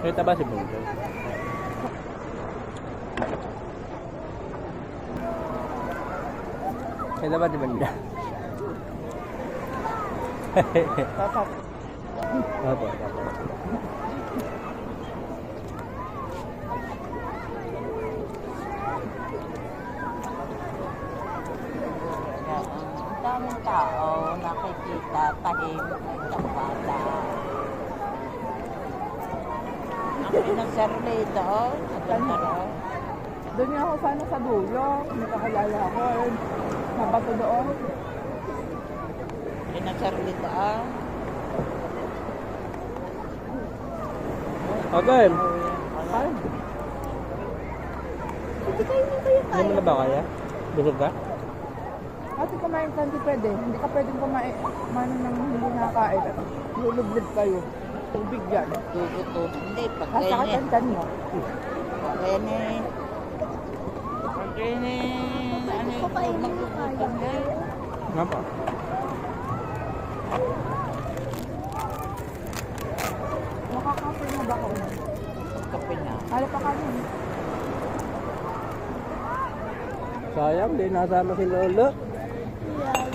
Kita ba si Bunso? Kita ba si Banda? Tapat. Opo. Ang daming tao nakikita, tahimik ng bata. Ang pinasarli doon, sa ganda. Doon nga ako sana sa dulo. Nakakalala ko. Mabato doon. Pinasarli doon. Okay. Ay, Hindi kayo Hindi mo na ba kaya? Busog ka? ate kumain ka, hindi pwede. Hindi ka pwedeng kumain. Mano nang hindi nakakain. At lulublib kayo. Tubig yan. Tubo-tubo. Hindi, pag Kasakit ganyan. ang tiyan mo. Pag ganyan. Pag ganyan. Ano yung magkukutan na? Nga pa. Nakakapoy na ba ako? Kape na. Hala pa kami. Sayang, di nasama si Lolo. Yan.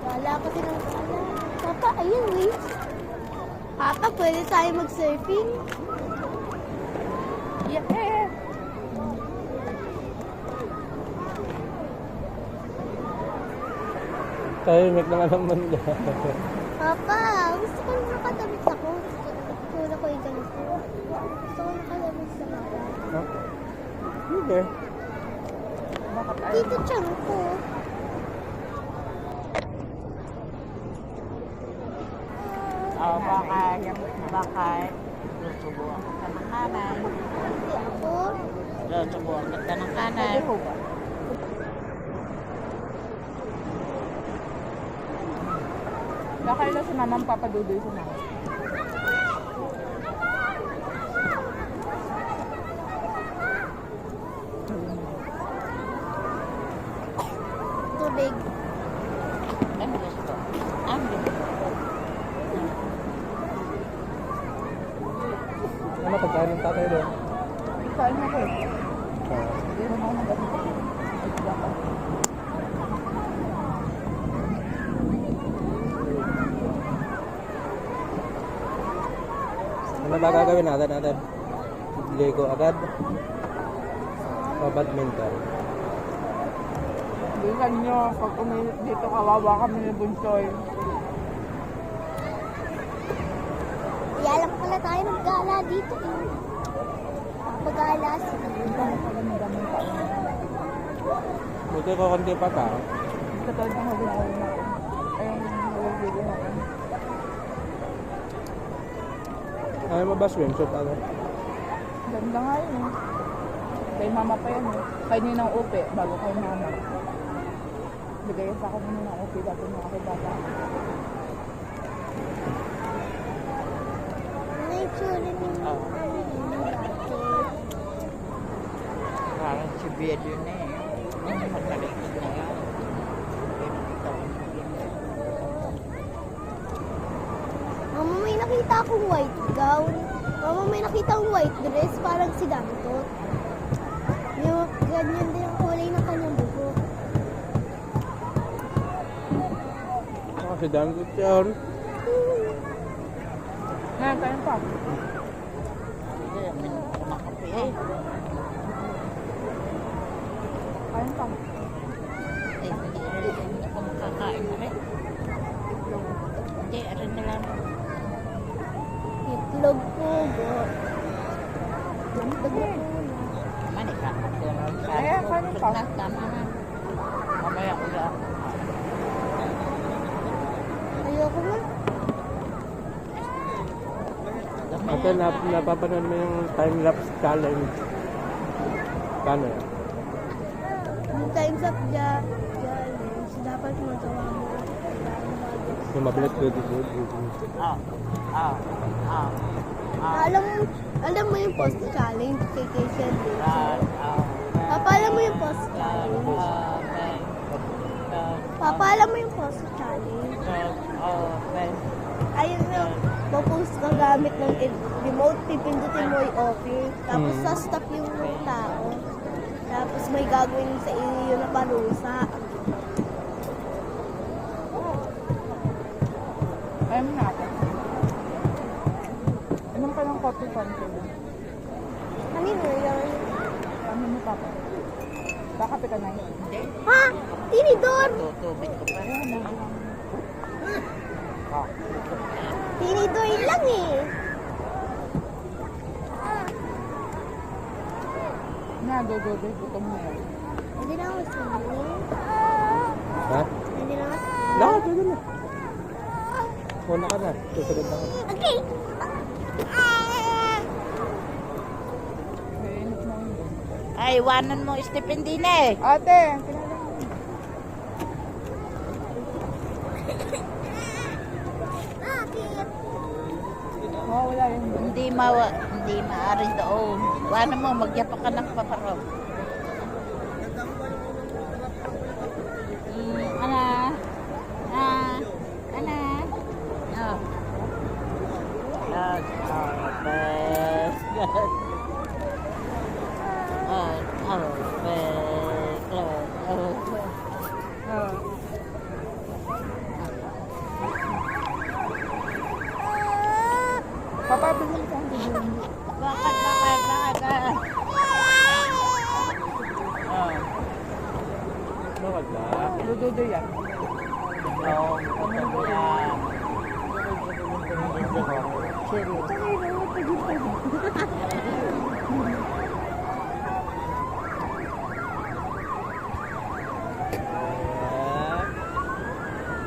Wala kasi ng wala. Papa, ayun, wait. Papa, pwede tayo mag-surfing? Yeah! Tahimik na nga naman ka. Papa, gusto ko nakadamit ako. Gusto ko yung ganito. Gusto ko nakadamit sa mara. Okay. Bakit ay? Dito tiyan ko. Baka susubuan ka ng kanan. Hindi ako. Susubuan ka ng kanan. Pwede ho ba? Kakaila si mama ang papadudoy sa mama. Tubig. Ang gusto. Ang gusto. Ano pagkain ng tatay doon? Kain ako eh. Hindi naman ako nag-asin. Ano ba gagawin natin? Lego agad? O badminton? Bilan nyo, pag umilit dito, kawawa kami ni Bunsoy. Kaya lang pala tayo mag-gala dito. Pag-gala sila. Buti ko konti pa ka. Katulad ng huli-huli natin. Ayun, huli-huli natin. Ayaw mo ba swimsuit? Ano? Ganda nga yun eh. Kay mama pa yan eh. Kay ninang upe, bago kay mama. Bigay sa akin ng ninang upe, dati mga kay bata. Nature ni Oh. Parang si Bedo na eh. Matalikod na yan. Mama, may nakita akong white gown. Mama, may nakita akong white dress, parang si Dantot. Yung ganyan din ang kulay ng kanyang buhok. Kasi dangot yan. Ngayon, kain pa. Hindi, may kumakape eh. Kain pa. Eh, hindi ako makakain na rin. Hindi, arin na lang. Itlog po, go. Itlog na po. Mani ka. Eh, kanin pa. Tama na. Mamaya ulit. Ayoko na. Ate, napapanood mo yung time-lapse challenge. Paano yan? Yung times up challenge, dapat magawa mo. Yung mabilis good. Ah, ah, ah, ah. Alam mo yung post challenge kay Keisha Day. Ah, ah. Papa, alam mo yung post challenge. Papa, alam mo yung post challenge. ayun na, popost ka gamit ng remote, pipindutin mo yung offer. Tapos sa stop yung tao. Tapos may gagawin sa iyo na parusa. Ayun na ako. Inom ka ng coffee content. Kanino yun? Ano mo papa? Kakape ka na yun. Hindi. Ha? Tinidor! Tutubig ko pa. Tinidor lang eh. Na, go. Gutom mo yan. Hindi na ako swimming. Ha? Hindi na ako Lahat, pwede na. Una ka na. Susunod na ka. Okay. Kainit mo yun. Ay, iwanan mo, Stephen din eh. Ate, kinala mo. Bakit? Wala yun. Hindi maaari doon. Iwanan mo, magyapa ka ng paparok. Ana? Ana? Oh. Best. Papabili ka. Bakit? Bakit ba? Dududo yan.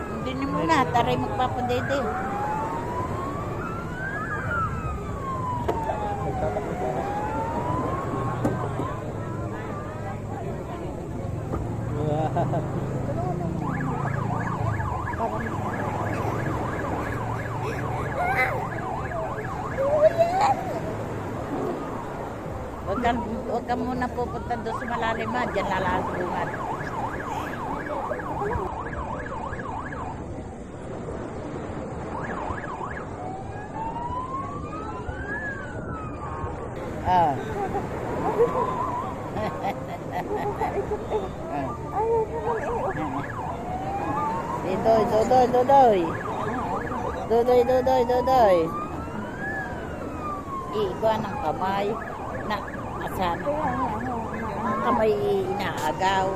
Hindi niyo muna, taray magpapadede. Huwag ka muna pupunta doon sa malalim ha. Diyan lalalungan. Ah. Dodoy. Iigwa ng kamay na asan. Ang kamay inaagaw.